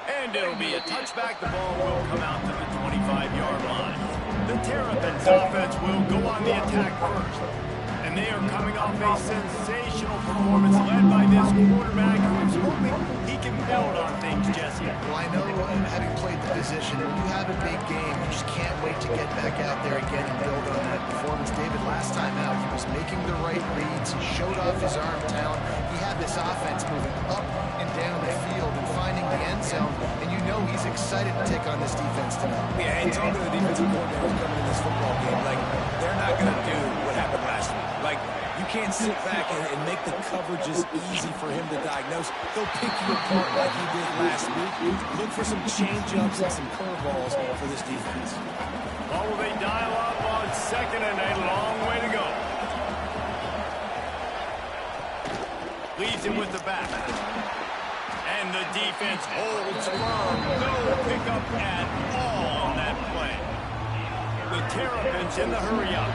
And it'll be a touchback. The ball will come out to the 25-yard line. The Terrapins offense will go on the attack first. And they are coming off a sensational performance led by this quarterback who's hoping he can build on things, Jesse. Well, I know having played the position, when you have a big game, you just can't wait to get back out there again and build on that performance. David, last time out, he was making the right reads. He showed off his arm talent. He had this offense moving up and down the field and finding the end zone. And you know he's excited to take on this defense tonight. Yeah, and talking to the defensive coordinator coming in this football game, like, they're not going to do what happened last week. Like, you can't sit back and make the coverages easy for him to diagnose. They'll pick you apart like he did last week. Look for some change-ups and some curveballs for this defense. Well, will they dial up on second and a long way to go? Leaves it with the back. And the defense holds firm. No pickup at all on that play. The Terrapins in the hurry-up.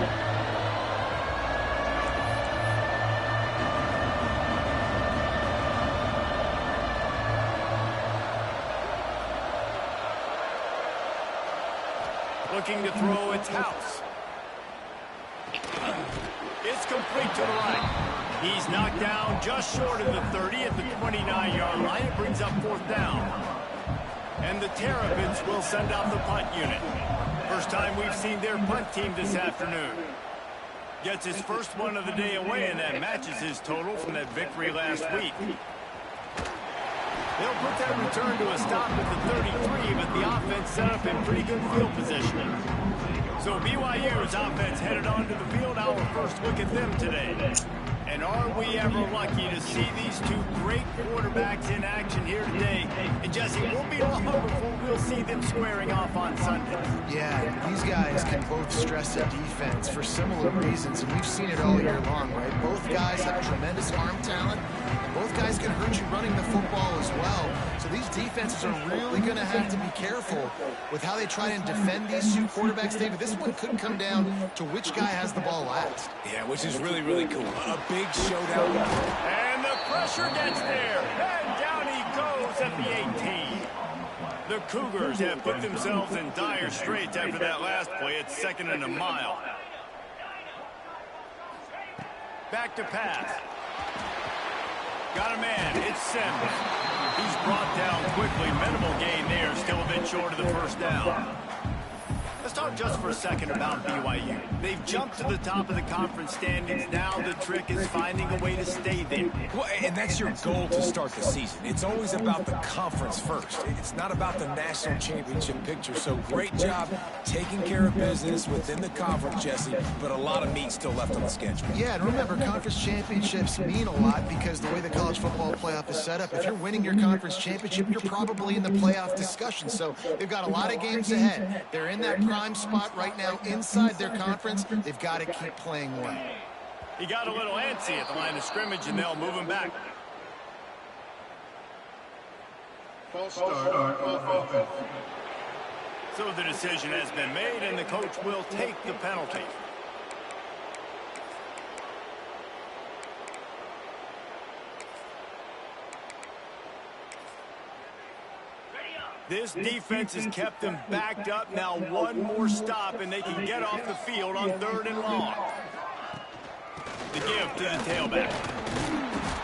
Looking to throw, it's House. It's complete to the right. He's knocked down just short of the 30 at the 29-yard line. It brings up fourth down. And the Terrapins will send out the punt unit. First time we've seen their punt team this afternoon. Gets his first one of the day away, and that matches his total from that victory last week. They'll put that return to a stop at the 33, but the offense set up in pretty good field positioning. So BYU's offense headed onto the field. Our first look at them today. And are we ever lucky to see these two great quarterbacks in action here today? And Jesse, it won't be long before we'll see them squaring off on Sunday. Yeah, these guys can both stress a defense for similar reasons, and we've seen it all year long, right? Both guys have tremendous arm talent. Both guys can hurt you running the football as well. So these defenses are really going to have to be careful with how they try and defend these two quarterbacks. David, this one could come down to which guy has the ball last. Yeah, which is really, really cool. A big showdown. And the pressure gets there. And down he goes at the 18. The Cougars have put themselves in dire straits after that last play. It's second and a mile. Back to pass. Got a man. It's Sims. He's brought down quickly. Minimal gain there. Still a bit short of the first down. Let's talk just for a second about BYU. They've jumped to the top of the conference standings. Now the trick is finding a way to stay there. Well, and that's your goal to start the season. It's always about the conference first. It's not about the national championship picture. So great job taking care of business within the conference, Jesse, but a lot of meat still left on the schedule. Yeah, and remember, conference championships mean a lot because the way the college football playoff is set up, if you're winning your conference championship, you're probably in the playoff discussion. So they've got a lot of games ahead. They're in that prime spot right now inside their conference. They've got to keep playing well. He got a little antsy at the line of scrimmage, and they'll move him back. False start on offense. So the decision has been made, and the coach will take the penalty. This defense has kept them backed up. Now one more stop, and they can get off the field on third and long. The give to the tailback.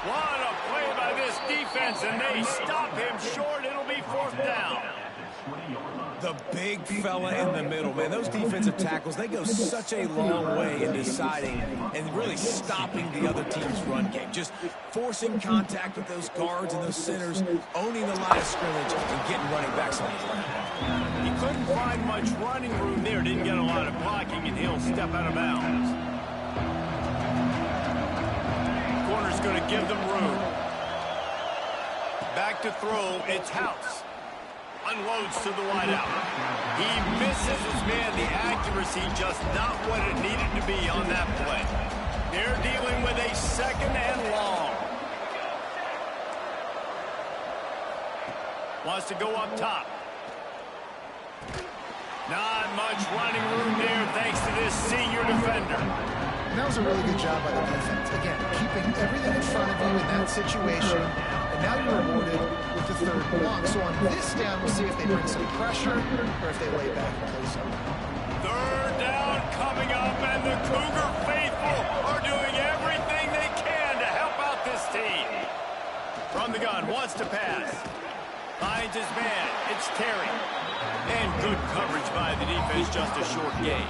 What a play by this defense, and they stop him short. It'll be fourth down. The big fella in the middle, man. Those defensive tackles, they go such a long way in deciding and really stopping the other team's run game. Just forcing contact with those guards and those centers, owning the line of scrimmage, and getting running backs on the ground. He couldn't find much running room there. Didn't get a lot of blocking, and he'll step out of bounds. Corner's going to give them room. Back to throw. It's House. Unloads to the wideout. He misses his man. The accuracy just not what it needed to be on that play. They're dealing with a second and long. Wants to go up top. Not much running room there thanks to this senior defender. And that was a really good job by the defense. Again, keeping everything in front of you in that situation. And now you're rewarded with to 3rd and long. So on this down, we'll see if they bring some pressure or if they lay back and play some. 3rd down coming up, and the Cougar faithful are doing everything they can to help out this team. From the gun, wants to pass. Finds his man. It's Terry. And good coverage by the defense, just a short gain.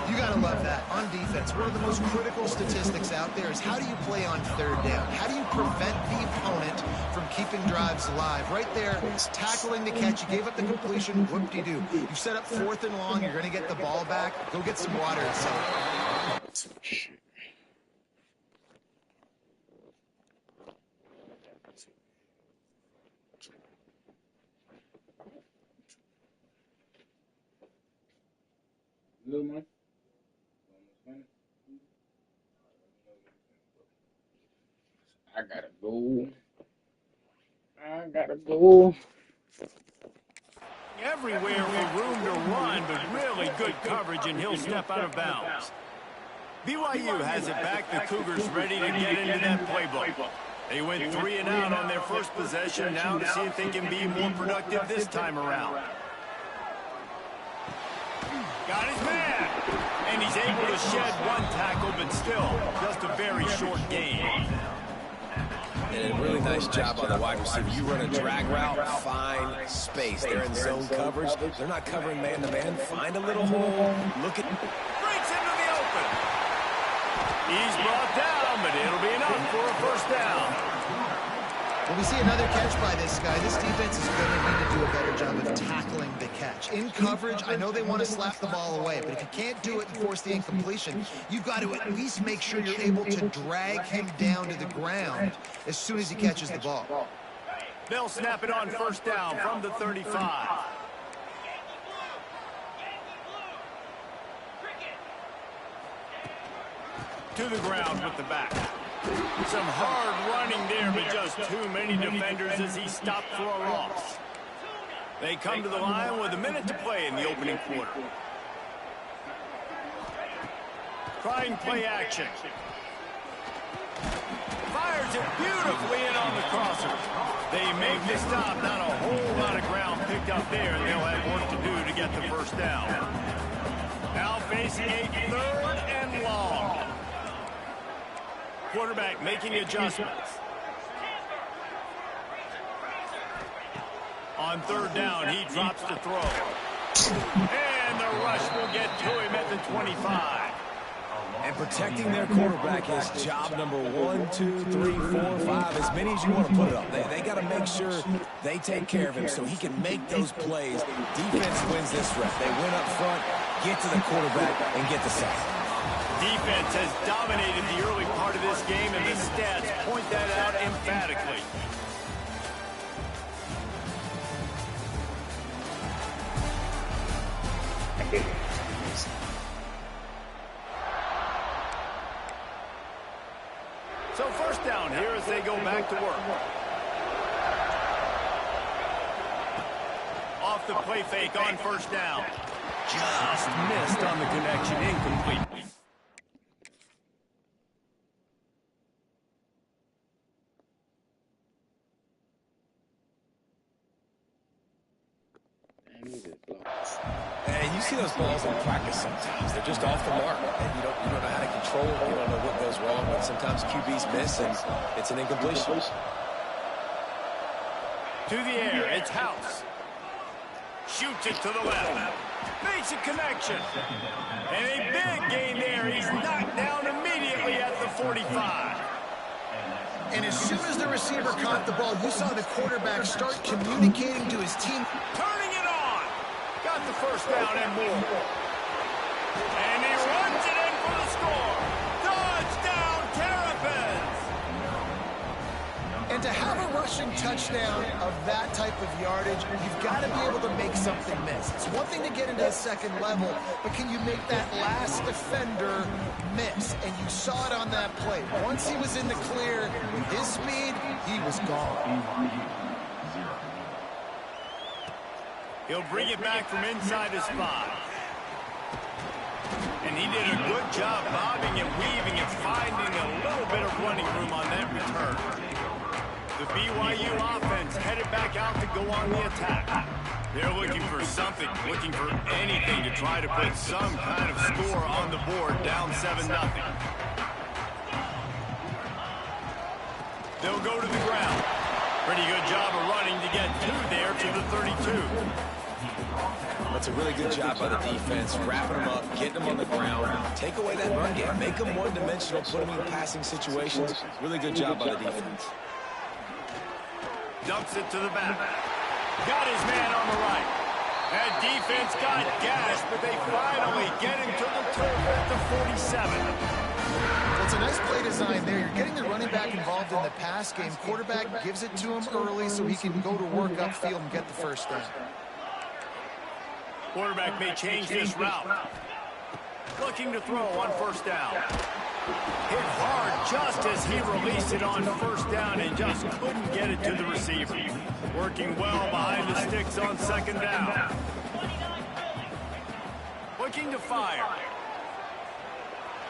You got to love that. On defense, one of the most critical statistics out there is how do you play on 3rd down? How do you prevent the opponent from keeping drives alive? Right there, tackling the catch. You gave up the completion. Whoop-de-doo. You set up 4th and long. You're going to get the ball back. Go get some water and celebrate. Little Mike? I gotta go. I gotta go. Everywhere for room to run, but really good coverage, and he'll step out of bounds. BYU has it back. The Cougars ready to get into that playbook. They went 3 and out on their first possession. Now to see if they can be more productive this time around. Got his man. And he's able to shed 1 tackle, but still just a very short gain. And a really nice job on the wide receiver. You run a drag route, find space. They're in zone coverage. They're not covering man-to-man. Find a little hole. Look at... Breaks into the open. He's brought down, but it'll be enough for a first down. When we see another catch by this guy, this defense is going to need to do a better job of tackling the catch. In coverage, I know they want to slap the ball away, but if you can't do it and force the incompletion, you've got to at least make sure you're able to drag him down to the ground as soon as he catches the ball. They'll snap it on first down from the 35. To the ground with the back. Some hard running there, but just too many defenders as he stopped for a loss. They come to the line with a minute to play in the opening quarter. Trying play action. Fires it beautifully in on the crosser. They make the stop. Not a whole lot of ground picked up there, and they'll have work to do to get the first down. Now facing a 3rd and long. Quarterback making adjustments. On 3rd down, he drops to throw. And the rush will get to him at the 25. And protecting their quarterback is job number 1, 2, 3, 4, 5, as many as you want to put it up. They got to make sure they take care of him so he can make those plays. Defense wins this rep. They win up front, get to the quarterback, and get the sack. Defense has dominated the early part of this game, and the stats point that out emphatically. So first down here as they go back to work. Off the play fake on first down. Just missed on the connection, incomplete. And you see those balls in practice sometimes. They're just off the mark. And you don't know how to control it. You don't know what goes wrong. But sometimes QBs miss, and it's an incompletion. To the air, it's House. Shoots it to the left. Basic connection. And a big gain there. He's knocked down immediately at the 45. And as soon as the receiver caught the ball, you saw the quarterback start communicating to his team. Turning it on. Got the first down and more. And he runs it in for the score. Touchdown, Terrapins. And to have a rushing touchdown of that type of yardage, you've got to be able to make something miss. It's one thing to get into the second level, but can you make that last defender miss? And you saw it on that play. Once he was in the clear, with his speed, he was gone. He'll bring it back from inside his spot. And he did a good job bobbing and weaving and finding a little bit of running room on that return. The BYU offense headed back out to go on the attack. They're looking for something, looking for anything to try to put some kind of score on the board, down 7-0. They'll go to the ground. Pretty good job of running to get through there to the 32. That's a really good job by the defense, wrapping them up, getting them on the ground, take away that run game, make them one-dimensional, put them in passing situations. Really good job by the defense. Dumps it to the back. Got his man on the right. That defense got gashed, but they finally get him to the turf at the 47. Well, it's a nice play design there. You're getting the running back involved in the pass game. Quarterback gives it to him early so he can go to work upfield and get the first down. Quarterback may change this route. Looking to throw on first down. Hit hard just as he released it on first down and just couldn't get it to the receiver. Working well behind the sticks on second down. Looking to fire.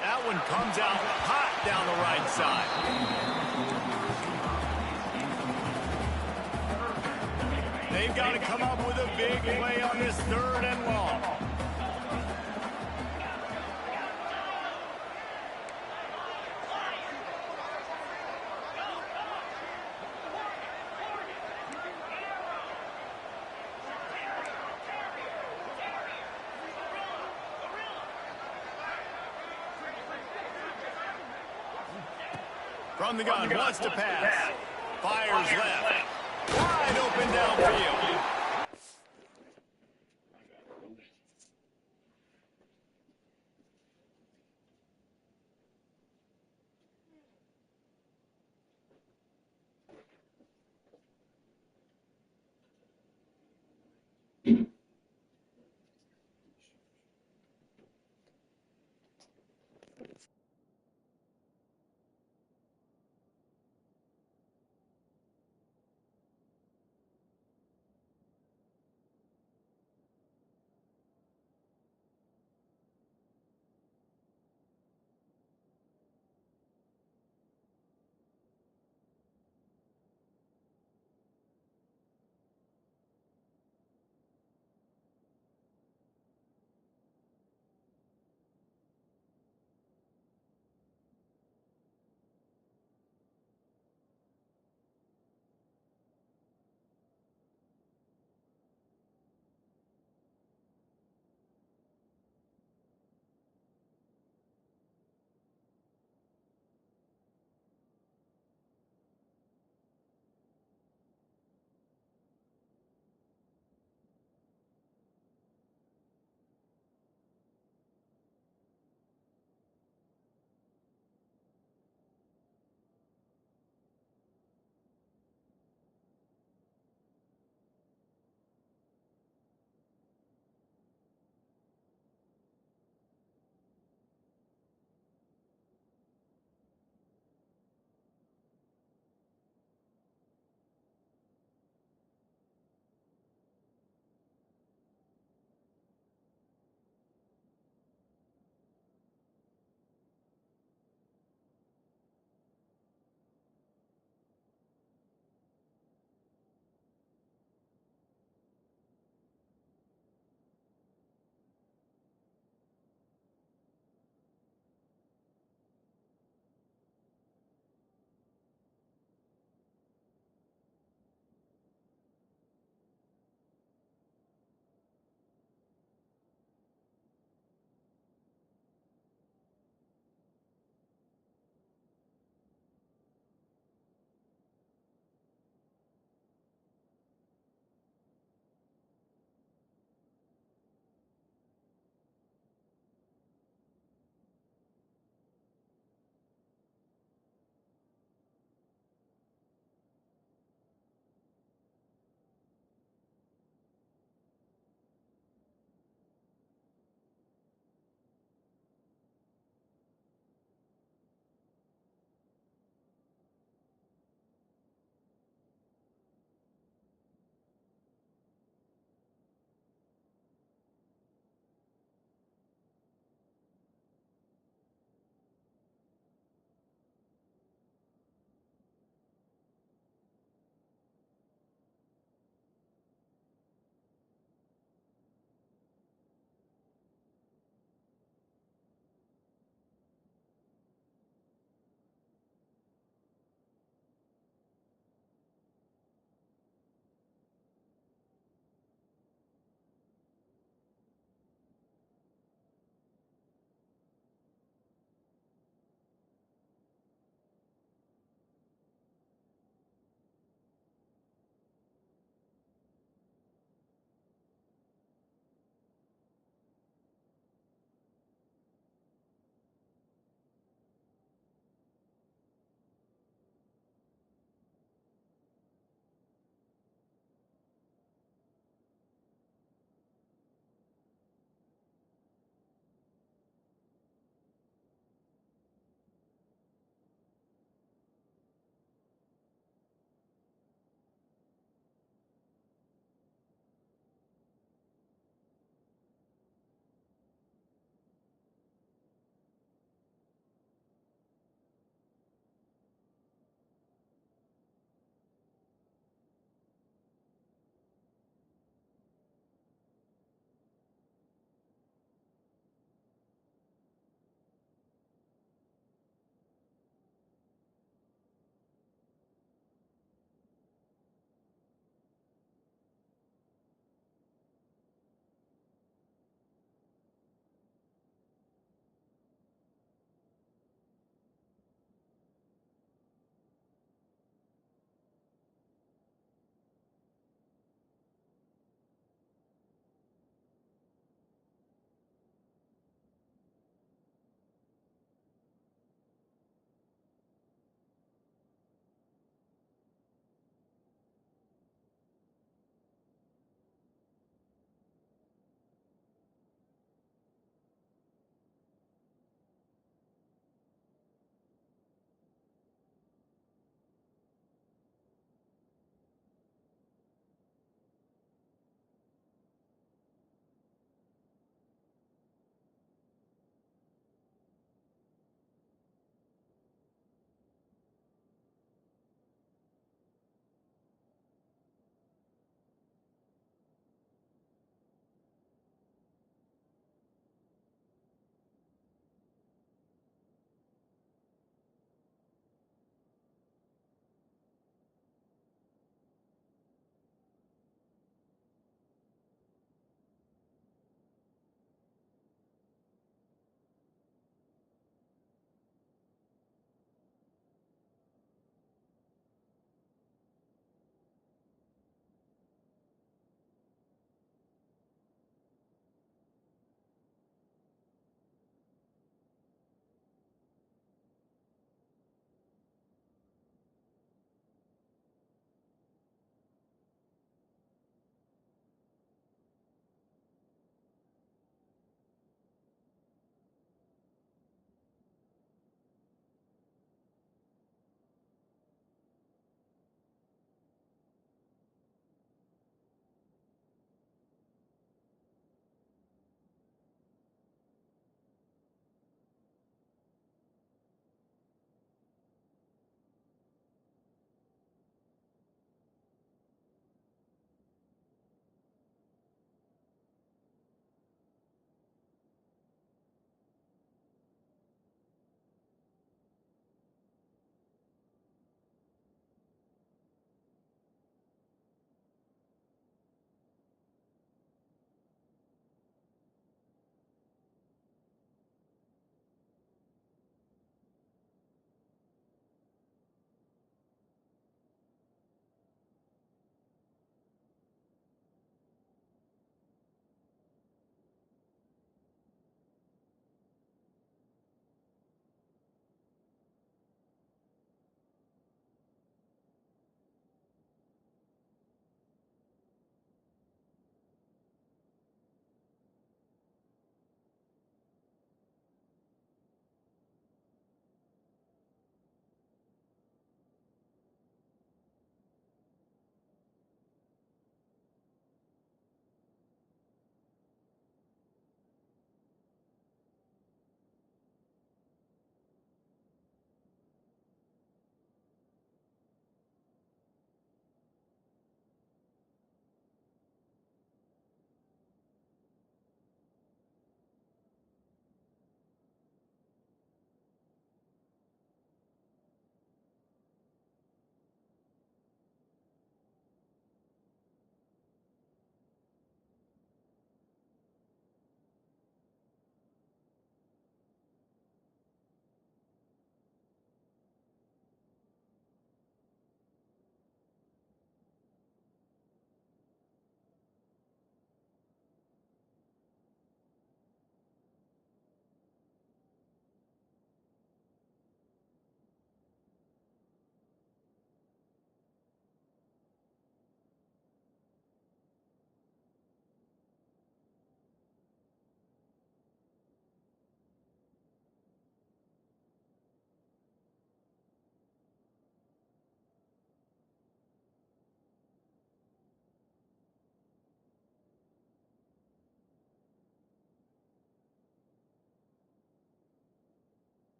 That one comes out hot down the right side. They've got to come up with a big play on this 3rd and long. From the gun, wants to pass. Fires left. Wide open downfield.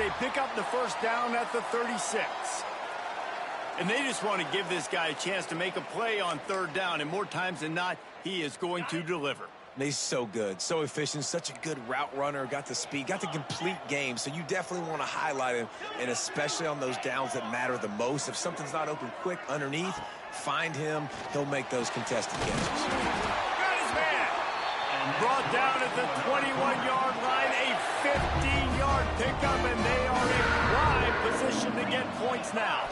they pick up the first down at the 36. And they just want to give this guy a chance to make a play on third down, and more times than not, he is going to deliver. He's so good, so efficient, such a good route runner, got the speed, got the complete game, so you definitely want to highlight him, and especially on those downs that matter the most. If something's not open quick underneath, find him. He'll make those contested catches. Got his man. Brought down at the 21-yard line, a 15-yard pickup, and they are in prime position to get points now.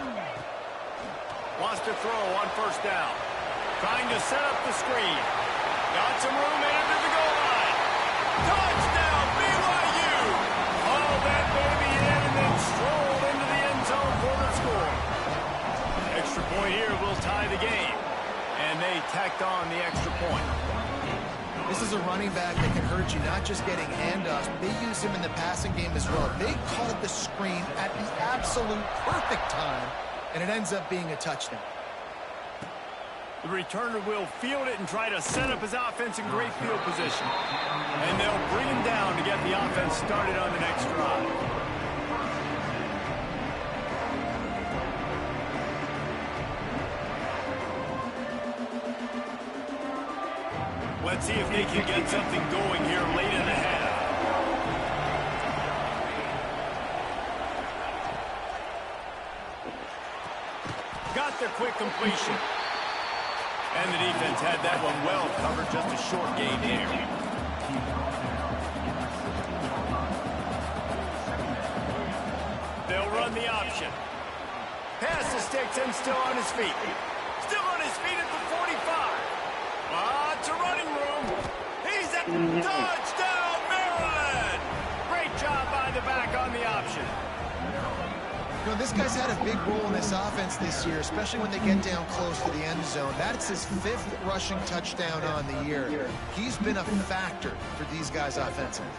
Wants to throw on first down. Trying to set up the screen. Got some room into the goal line. Touchdown, BYU! All that baby in and then strolled into the end zone for the score. Extra point here will tie the game. And they tacked on the extra point. This is a running back that can hurt you, not just getting handoffs, but they use him in the passing game as well. They called the screen at the absolute perfect time, and it ends up being a touchdown. The returner will field it and try to set up his offense in great field position. And they'll bring him down to get the offense started on the next drive. Let's see if they can get something going here late in the half. Got the quick completion. And the defense had that one well covered, just a short gain here. They'll run the option. Pass the sticks and still on his feet. Still on his feet at the 45. Lots of running room. He's at touchdown, Maryland. Great job by the back on the option. You know, this guy's had a big role in this offense this year, especially when they get down close to the end zone. That's his 5th rushing touchdown on the year. He's been a factor for these guys offensively.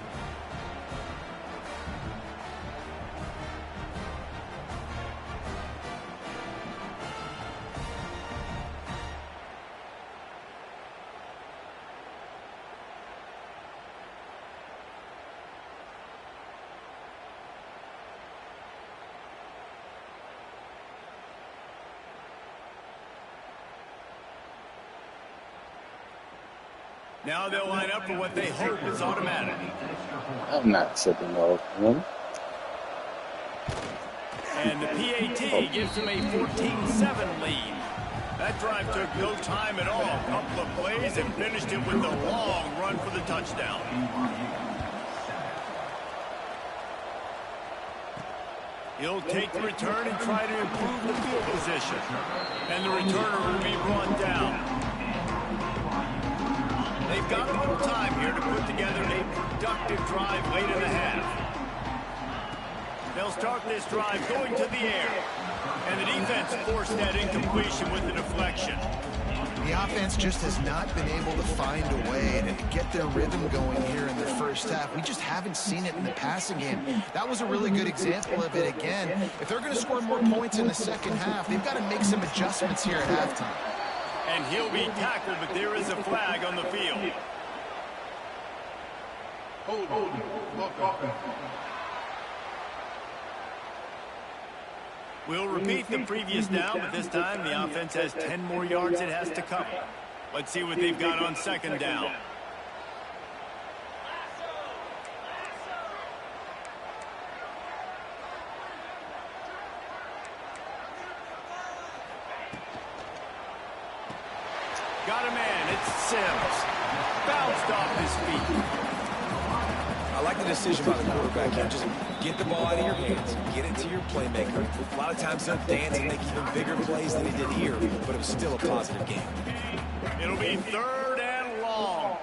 Now they'll line up for what they hope is automatic. I'm not sipping off him. And the PAT gives them a 14-7 lead. That drive took no time at all. A couple of plays and finished it with a long run for the touchdown. He'll take the return and try to improve the field position. And the returner will be brought down. They've got a little time here to put together a productive drive late in the half. They'll start this drive going to the air. And the defense forced that incompletion with the deflection. The offense just has not been able to find a way to get their rhythm going here in the first half. We just haven't seen it in the passing game. That was a really good example of it again. If they're going to score more points in the second half, they've got to make some adjustments here at halftime. And he'll be tackled, but there is a flag on the field. Hold. We'll repeat the previous down, but this time the offense has 10 more yards it has to cover. Let's see what they've got on second down. Got a man, it's Sims. Bounced off his feet. I like the decision by the quarterback here. Just get the ball out of your hands, get it to your playmaker. A lot of times they'll dance and make even bigger plays than he did here, but it was still a positive game. It'll be 3rd and long.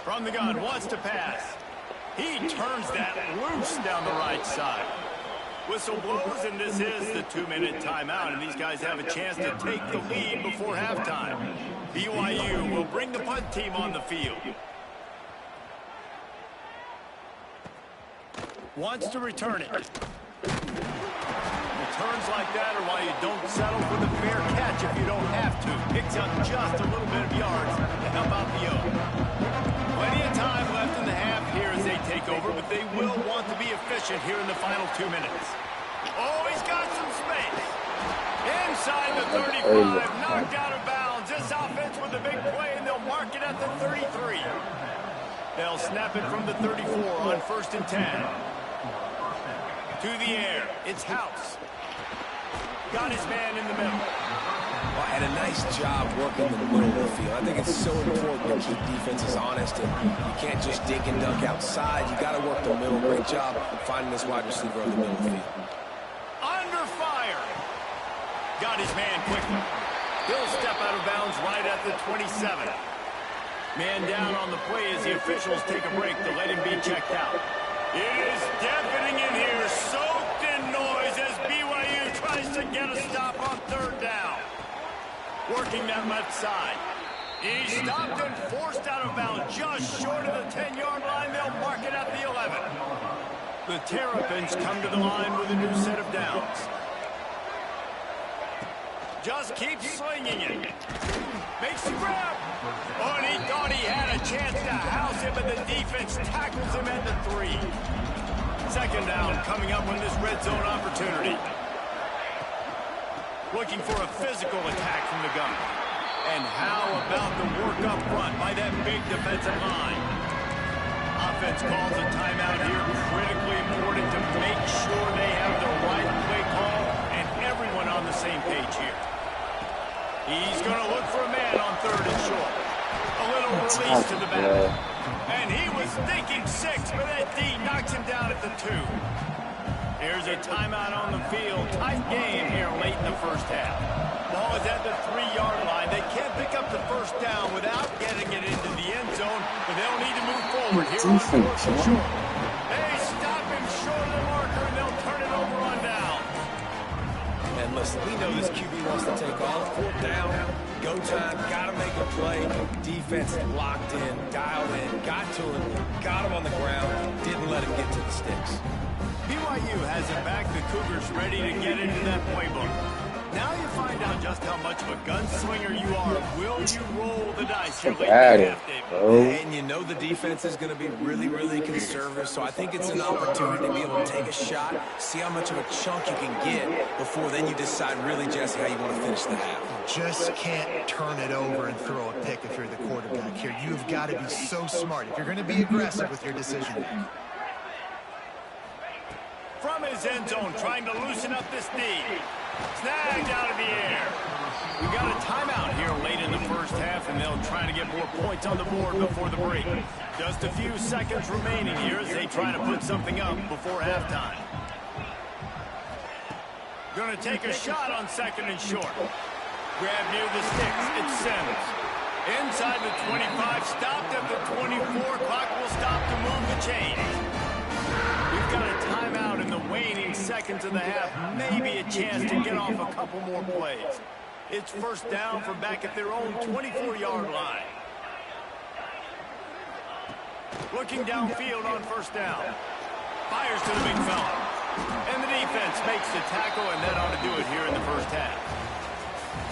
From the gun, wants to pass. He turns that loose down the right side. Whistle blows, and this is the 2-minute timeout, and these guys have a chance to take the lead before halftime. BYU will bring the punt team on the field. Wants to return it. Return runs like that are why you don't settle for the fair catch if you don't have to. Picks up just a little bit of yards to help out the Oak. Plenty of time left in the half here as they take over, but they will want to be efficient here in the final 2 minutes. Oh, he's got some space. Inside the 35, knocked out of bounds. This offense with a big play, and they'll mark it at the 33. They'll snap it from the 34 on 1st and 10. To the air, it's House. Got his man in the middle. Well, and a nice job working the middle of the field. I think it's so important to keep defenses honest, and you can't just dink and dunk outside. You got to work the middle. Great job finding this wide receiver in the middle of the field. Under fire. Got his man quickly. He'll step out of bounds right at the 27. Man down on the play as the officials take a break to let him be checked out. It is deafening in here, soaked in noise as BYU tries to get a stop on 3rd down. Working that left side. He stopped and forced out of bounds just short of the 10-yard line. They'll mark it at the 11. The Terrapins come to the line with a new set of downs. Just keeps slinging it. Makes the grab. Oh, and he thought he had a chance to house him, but the defense tackles him at the 3. 2nd down coming up on this red zone opportunity. Looking for a physical attack from the gun. And how about the work up front by that big defensive line? Offense calls a timeout here. Critically important to make sure they have the right play call and everyone on the same page here. He's going to look for a man on 3rd and short. A little release to the back. And he was thinking 6, but that D knocks him down at the 2. Here's a timeout on the field. Tight game here late in the 1st half. Ball is at the 3-yard line. They can't pick up the 1st down without getting it into the end zone, but they'll need to move forward here on 4th and short. They stop him short of the marker, and they'll turn it over on down. And listen, we know this QB wants to take off. 4th down, go time, got to make a play. Defense locked in, dialed in, got to him, got him on the ground, didn't let him get to the sticks. BYU has it back. The Cougars ready to get into that playbook. Now you find out just how much of a gunslinger you are. Will you roll the dice here late in the half, David? And you know the defense is going to be really, really conservative, so I think it's an opportunity to be able to take a shot, see how much of a chunk you can get before then you decide really, Jesse, how you want to finish the half. Just can't turn it over and throw a pick if you're the quarterback here. You've got to be so smart if you're going to be aggressive with your decision. From his end zone, trying to loosen up this D. Snagged out of the air. We got a timeout here late in the 1st half, and they'll try to get more points on the board before the break. Just a few seconds remaining here as they try to put something up before halftime. Going to take a shot on 2nd and short. Grab near the sticks. It's Sims. Inside the 25, stopped at the 24. Clock will stop to move the chains. We've got a timeout in the waning seconds of the half. Maybe a chance to get off a couple more plays. It's 1st down from back at their own 24-yard line. Looking downfield on 1st down. Fires to the big fella. And the defense makes the tackle, and that ought to do it here in the 1st half.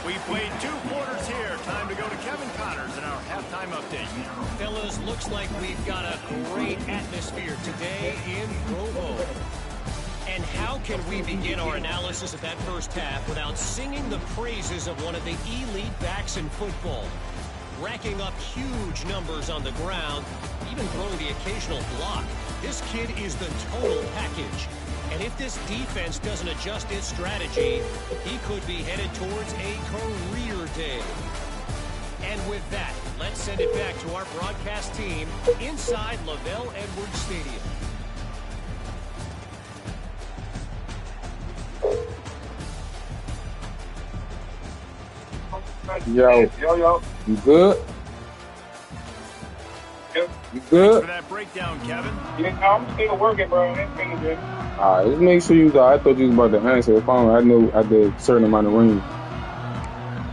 We played 2 quarters here. Time to go to Kevin Connors in our halftime update. Fellas, looks like we've got a great atmosphere today in Provo. And how can we begin our analysis of that 1st half without singing the praises of one of the elite backs in football? Racking up huge numbers on the ground, even throwing the occasional block. This kid is the total package. And if this defense doesn't adjust its strategy, he could be headed towards a career day. And with that, let's send it back to our broadcast team inside Lavelle Edwards Stadium. Yo. You good? Yep. You good? Thanks for that breakdown, Kevin. Yeah, I'm still working, bro. Everything's good. All right, just make sure you got. I thought you was about to answer the phone. I knew I did a certain amount of ring.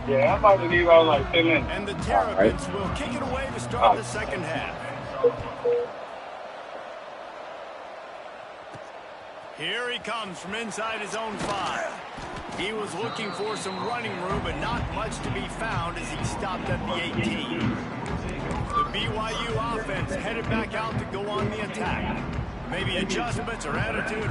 Yeah, I'm about to leave out like 10 minutes. And the Terrapins will kick it away to start the 2nd half. Here he comes from inside his own 5. He was looking for some running room, but not much to be found as he stopped at the 18. The BYU offense headed back out to go on the attack. Maybe adjustments or attitude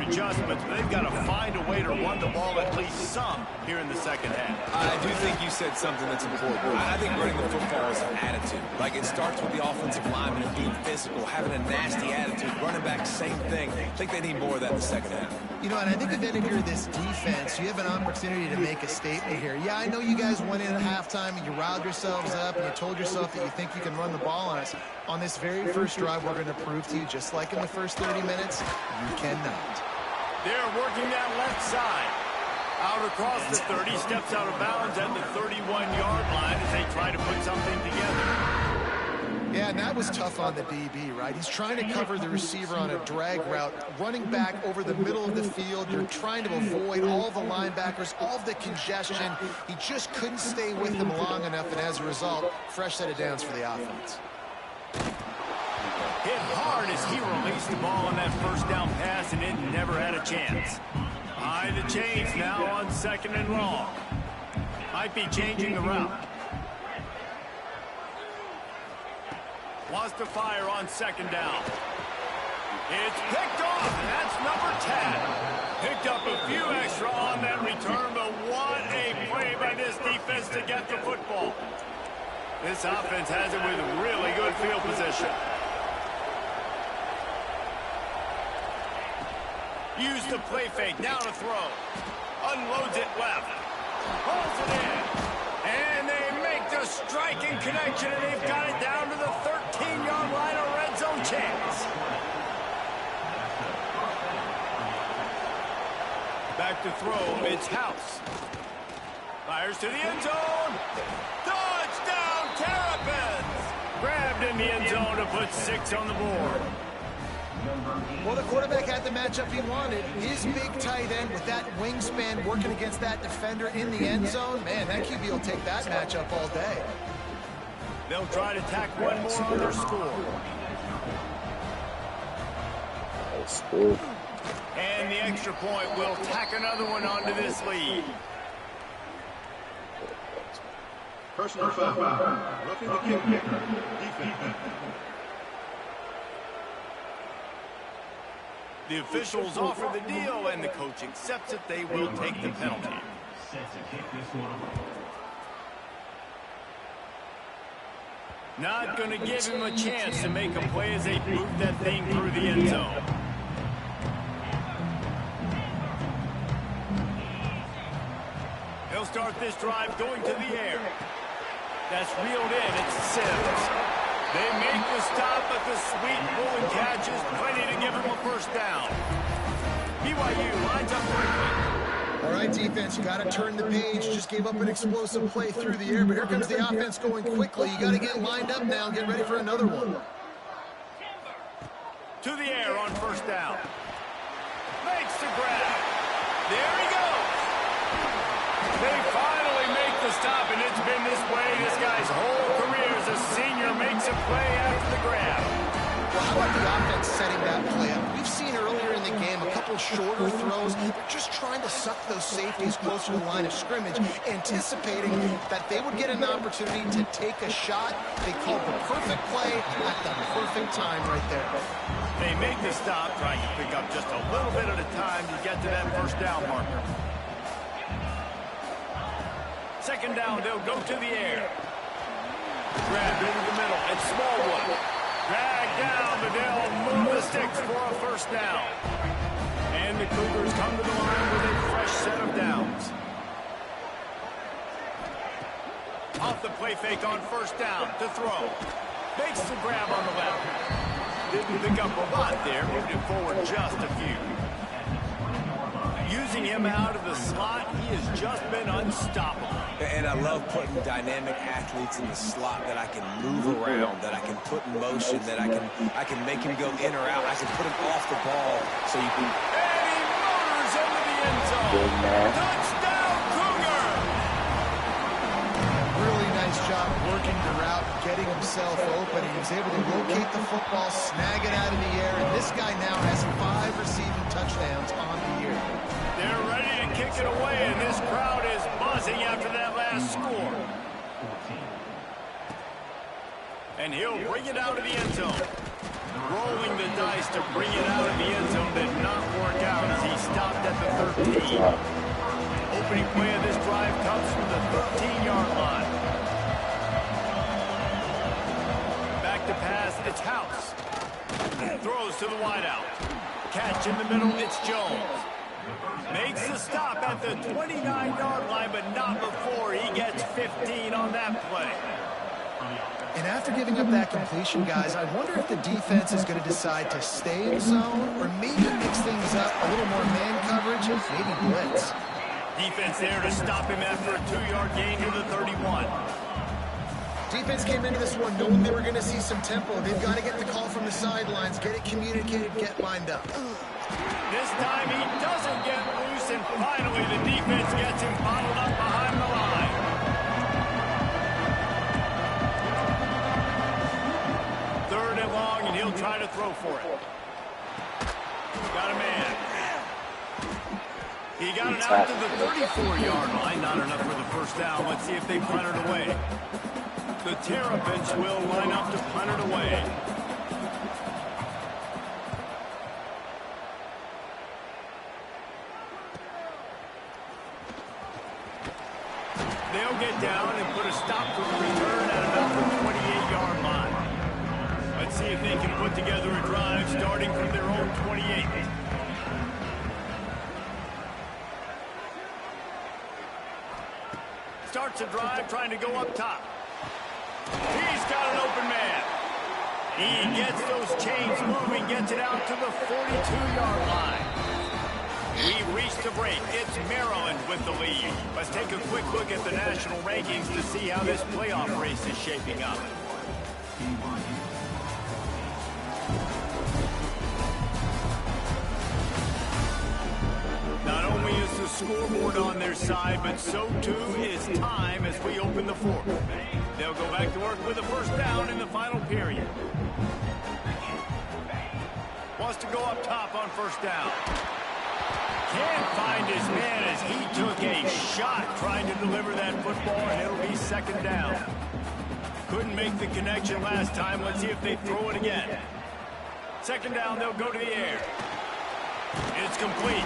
adjustments, but they've got to find a way to run the ball at least some here in the second half. I do think you said something that's important. I think running the football is an attitude. Like, it starts with the offensive lineman and being physical, having a nasty attitude. Running back, same thing. I think they need more of that in the second half. You know, and I think then if you're this defense, you have an opportunity to make a statement here. Yeah, I know you guys went in at halftime and you riled yourselves up and you told yourself that you think you can run the ball on us. On this very first drive, we're going to prove to you, just like in the first 30 minutes, you cannot. They're working that left side. Out across the 30, steps out of bounds at the 31-yard line as they try to put something together. Yeah, and that was tough on the DB, right? He's trying to cover the receiver on a drag route, running back over the middle of the field. You're trying to avoid all the linebackers, all the congestion. He just couldn't stay with them long enough, and as a result, fresh set of downs for the offense. Hit hard as he released the ball on that first down pass, and it never had a chance. Behind the chains now on second and long. Might be changing the route. Wants to fire on second down. It's picked off, and that's number 10. Picked up a few extra on that return, but what a play by this defense to get the football. This offense has it with really good field position. Use the play fake, now to throw. Unloads it left. Pulls it in. And they make the striking connection, and they've got it down to the 13-yard line, a red zone chance. Back to throw, it's House. Fires to the end zone. Touchdown, Terrapins! Grabbed in the end zone to put 6 on the board. Well, the quarterback had the matchup he wanted. His big tight end with that wingspan working against that defender in the end zone. Man, that QB will take that matchup all day. They'll try to tack one more on their score. That's good. And the extra point will tack another one onto this lead. Personal foul. Roughing the kicker. Defense. The officials offer the deal, and the coach accepts it. They will take the penalty. Not going to give him a chance to make a play as they boot that thing through the end zone. He'll start this drive going to the air. That's reeled in. It's Sims. They make the stop, but the sweet pulling catch is plenty to give him a first down. BYU lines up quickly. All right, defense, you got to turn the page. Just gave up an explosive play through the air, but here comes the offense going quickly. You got to get lined up now and get ready for another one. To the air on first down. Makes the grab. There he goes. They finally make the stop, and it's been this way this guy's whole career as a senior makes a play after the grab. Well, how about the offense setting that play up? We've seen earlier in the game a couple shorter throws. They're just trying to suck those safeties closer to the line of scrimmage, anticipating that they would get an opportunity to take a shot. They called the perfect play at the perfect time right there. They make the stop, trying to pick up just a little bit at a time to get to that first down marker. Second down, they'll go to the air. Grabbed into the middle, and Smallwood. Dragged down, but they'll move the sticks for a first down. And the Cougars come to the line with a fresh set of downs. Off the play fake on first down to throw. Makes the grab on the left. Didn't pick up a lot there, moved it forward just a few. Using him out of the slot, he has just been unstoppable. And I love putting dynamic athletes in the slot that I can move around, that I can put in motion, that I can make him go in or out. I can put him off the ball so you can... And he motors into the end zone. Touchdown, Cougar! Really nice job working the route, getting himself open. He was able to locate the football, snag it out of the air, and this guy now has 5 receiving touchdowns on the year. They're ready to kick it away, and this crowd is buzzing after that last score. And he'll bring it out of the end zone. Rolling the dice to bring it out of the end zone did not work out as he stopped at the 13. Opening play of this drive comes from the 13-yard line. Back to pass, it's House. Throws to the wideout. Catch in the middle, it's Jones. Makes the stop at the 29-yard line, but not before he gets 15 on that play. And after giving up that completion, guys, I wonder if the defense is going to decide to stay in zone or maybe mix things up, a little more man coverage, maybe blitz. Defense there to stop him after a 2-yard gain to the 31. Defense came into this one knowing they were going to see some tempo. They've got to get the call from the sidelines, get it communicated, get lined up. This time he doesn't get loose, and finally the defense gets him bottled up behind the line. Third and long, and he'll try to throw for it. Got a man. He got it out to the 34-yard line. Not enough for the first down. Let's see if they punt it away. The Terrapins will line up to punt it away. They'll get down and put a stop to the return at about the 28-yard line. Let's see if they can put together a drive starting from their own 28. Starts a drive trying to go up top. He's got an open man. He gets those chains moving, gets it out to the 42-yard line. We reach the break. It's Maryland with the lead. Let's take a quick look at the national rankings to see how this playoff race is shaping up. Not only is the scoreboard on their side, but so too is time as we open the fourth. They'll go back to work with a first down in the final period. Wants to go up top on first down. Can't find his man as he took a shot trying to deliver that football, and it'll be second down. Couldn't make the connection last time. Let's see if they throw it again. Second down, they'll go to the air. It's complete.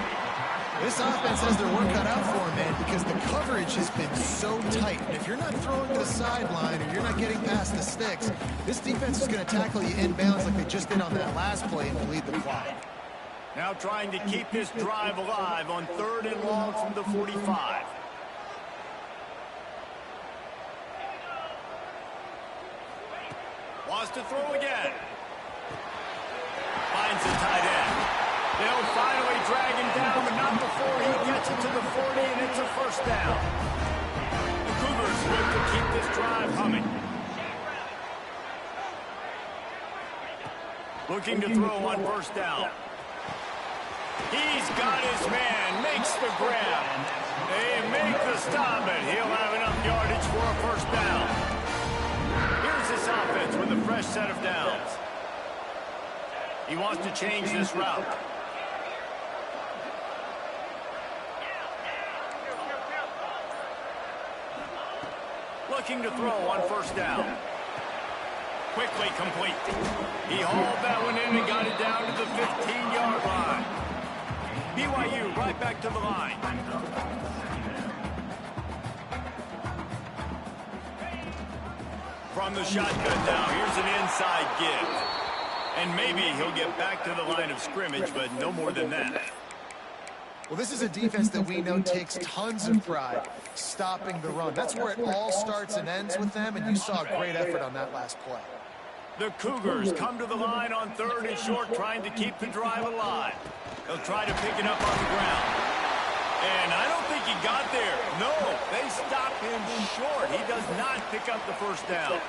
This offense has their work cut out for them, man, because the coverage has been so tight. And if you're not throwing to the sideline or you're not getting past the sticks, this defense is going to tackle you inbounds like they just did on that last play and bleed the clock. Now trying to keep this drive alive on third and long from the 45. Wants to throw again. Finds the tight end. They'll finally drag him down, but not before he gets it to the 40, and it's a first down. The Cougars look to keep this drive humming. Looking to throw on first down. He's got his man, makes the grab. They make the stop, but he'll have enough yardage for a first down. Here's this offense with a fresh set of downs. He wants to change this route. Looking to throw on first down. Quickly complete. He hauled that one in and got it down to the 15-yard line. BYU right back to the line. From the shotgun now, here's an inside give. And maybe he'll get back to the line of scrimmage, but no more than that. Well, this is a defense that we know takes tons of pride stopping the run. That's where it all starts and ends with them, and you saw a great effort on that last play. The Cougars come to the line on third and short, trying to keep the drive alive. They'll try to pick it up on the ground. And I don't think he got there. No, they stop him short. He does not pick up the first down.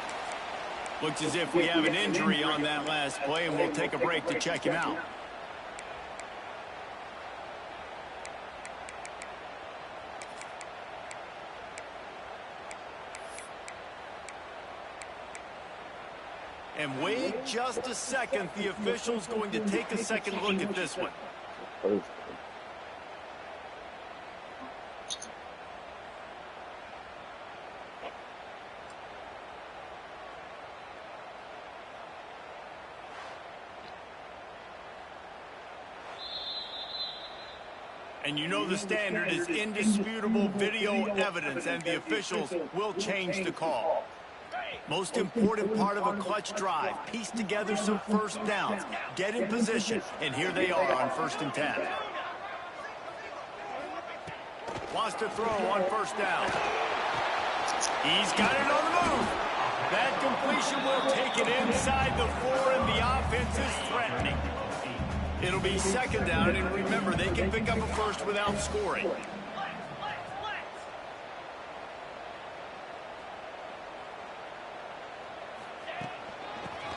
Looks as if we have an injury on that last play, and we'll take a break to check him out. And wait just a second. The official's going to take a second look at this one. And you know the standard is indisputable video evidence, and the officials will change the call. Most important part of a clutch drive, piece together some first downs, get in position, and here they are on 1st and 10. Wants to throw on 1st down. He's got it on the move. That completion will take it inside the 4, and the offense is threatening. It'll be 2nd down, and remember, they can pick up a first without scoring.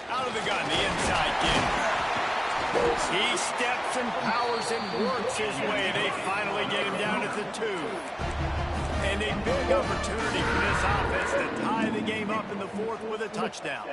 Out of the gun, the inside kid. He steps and powers and works his way. They finally get him down at the 2. And a big opportunity for this offense to tie the game up in the 4th with a touchdown.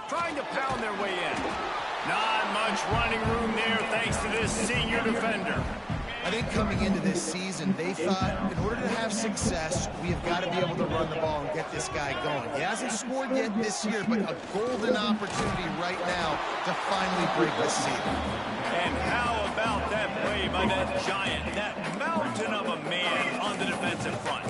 Trying to pound their way in. Not much running room there thanks to this senior defender. I think coming into this season, they thought in order to have success, we have got to be able to run the ball and get this guy going. He hasn't scored yet this year, but a golden opportunity right now to finally break the seal. And how about that play by that giant, that mountain of a man on the defensive front?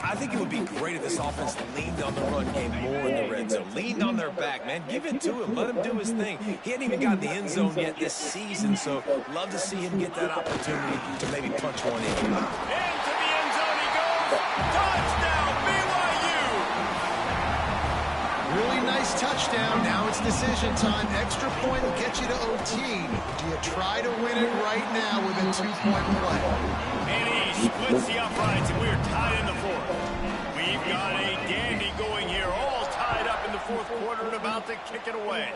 I think it would be great if this offense leaned on the run game more in the red zone. Leaned on their back, man. Give it to him. Let him do his thing. He hadn't even gotten the end zone yet this season, so love to see him get that opportunity to maybe punch one in. Into the end zone he goes. Touchdown, BYU! Really nice touchdown. Now it's decision time. Extra point will get you to OT. Do you try to win it right now with a 2-point play? And he splits the uprights, and we're tied in the 4th. We've got a dandy going here, all tied up in the 4th quarter and about to kick it away.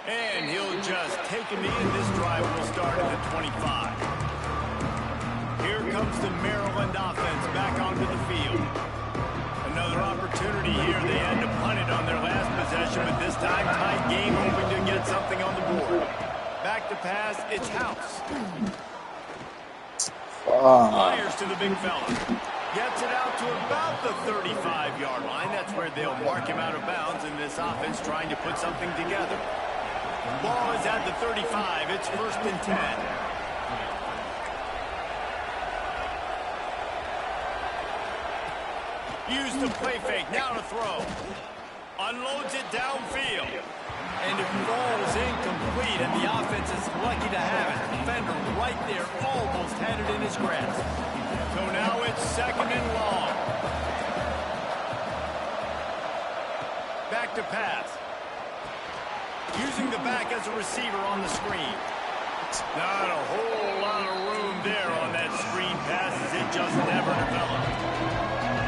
And he'll just take a knee, and this drive will start at the 25. Here comes the Maryland offense back onto the field. Another opportunity here. They had to punt it on their last possession, but this time tied game, hoping to get something on the board. Back to pass, it's House. Fires to the big fella. Gets it out to about the 35-yard line. That's where they'll mark him out of bounds, and this offense trying to put something together. Ball is at the 35. It's 1st and 10. Use the play fake. Now to throw. Unloads it downfield. And it falls incomplete, and the offense is lucky to have it. Defender right there almost had it in his grasp. So now it's 2nd and long. Back to pass. Using the back as a receiver on the screen. Not a whole lot of room there on that screen pass as it just never developed.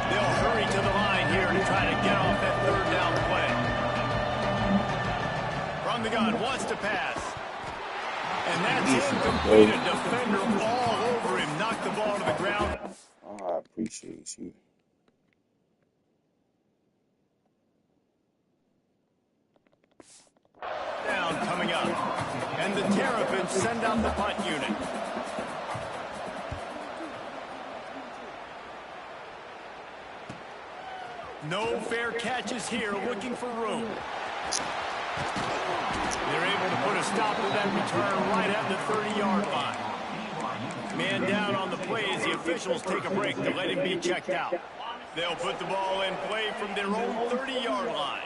They'll hurry to the line here to try to get off that 3rd down play. From the gun, wants to pass. And that's incomplete. A defender all over him. Knocked the ball to the ground. Oh, I appreciate you. Down coming up. And the Terrapins send out the punt unit. No fair catches here, looking for room. They're able to put a stop to that return right at the 30-yard line. Man down on the play as the officials take a break to let him be checked out. They'll put the ball in play from their own 30-yard line.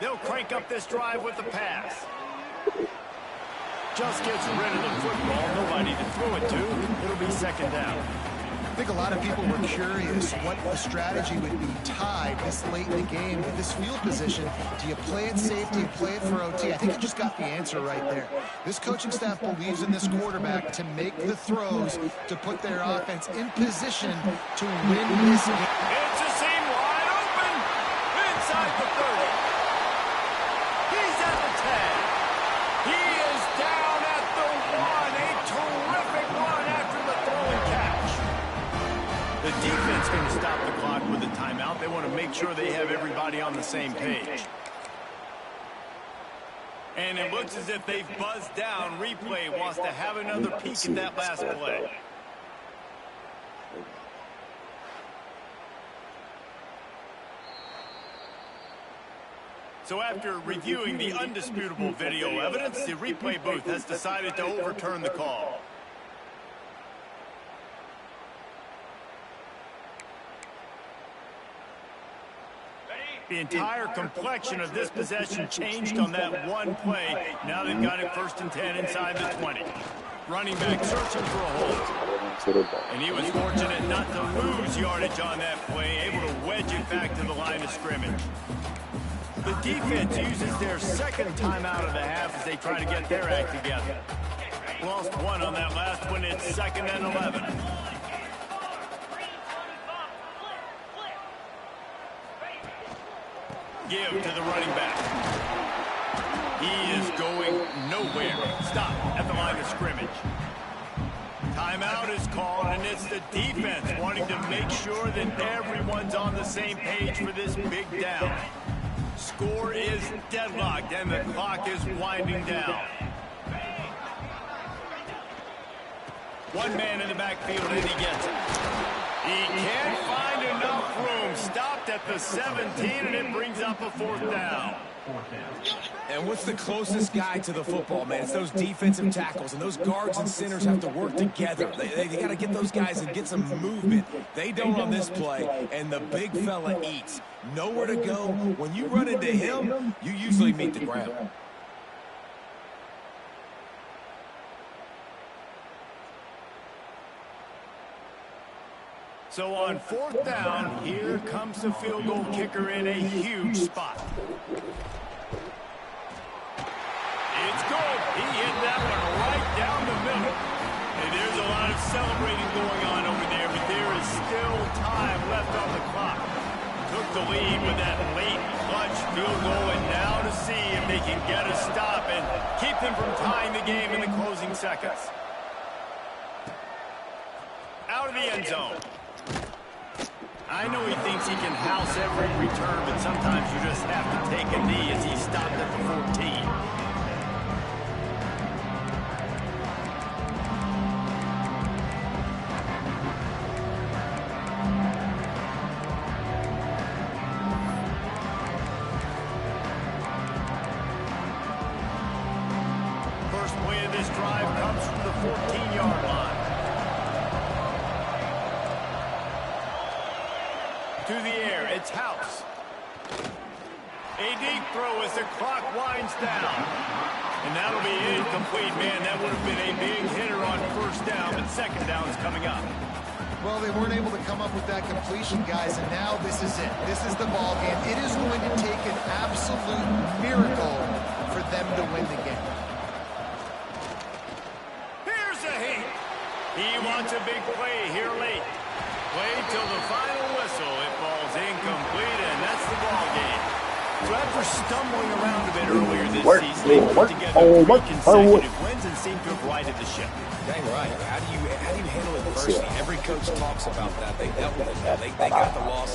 They'll crank up this drive with the pass. Just gets rid of the football. Nobody to throw it to. It'll be 2nd down. I think a lot of people were curious what the strategy would be tied this late in the game with this field position. Do you play it safe? Do you play it for OT? I think you just got the answer right there. This coaching staff believes in this quarterback to make the throws to put their offense in position to win this game. It's a seam wide open inside the 30. He's at the 10. He is down at the 1. A terrific run after the throw and catch. The defense defense going to stop the clock with a timeout. They want to make sure they have everybody on the same page. And it looks as if they've buzzed down. Replay wants to have another peek at that last play. So after reviewing the undisputable video evidence, the replay booth has decided to overturn the call. The entire complexion of this possession changed on that one play. Now they've got it 1st and 10 inside the 20. Running back searching for a hold. And he was fortunate not to lose yardage on that play, able to wedge it back to the line of scrimmage. The defense uses their second timeout of the half as they try to get their act together. Lost one on that last one. It's 2nd and 11. Give to the running back. He is going nowhere. Stop at the line of scrimmage. Timeout is called, and it's the defense wanting to make sure that everyone's on the same page for this big down. Score is deadlocked, and the clock is winding down. One man in the backfield, and he gets it. He can't find enough room. Stopped at the 17, and it brings up a 4th down. And what's the closest guy to the football, man? It's those defensive tackles, and those guards and centers have to work together. They got to get those guys and get some movement. They don't on this play, and the big fella eats. Nowhere to go. When you run into him, you usually meet the ground. So on 4th down, here comes the field goal kicker in a huge spot. It's good. He hit that one right down the middle. And there's a lot of celebrating going on over there, but there is still time left on the clock. Took the lead with that late clutch field goal, and now to see if they can get a stop and keep them from tying the game in the closing seconds. Out of the end zone. I know he thinks he can house every return, but sometimes you just have to take a knee as he stopped at the 14. First play of this drive comes from the 14-yard line. To the air, it's House. A deep throw as the clock winds down. And that'll be incomplete, man. That would have been a big hitter on 1st down, but 2nd down is coming up. Well, they weren't able to come up with that completion, guys, and now this is it. This is the ball game. It is going to take an absolute miracle for them to win the game. Here's a hit. He wants a big play here late. Played till the final whistle. It falls incomplete, and that's the ball game. So after stumbling around a bit earlier this season, they put together 3 consecutive wins and seem to have righted the ship. Dang right. How do you handle adversity? Every coach talks about that. They dealt with it. They got the loss.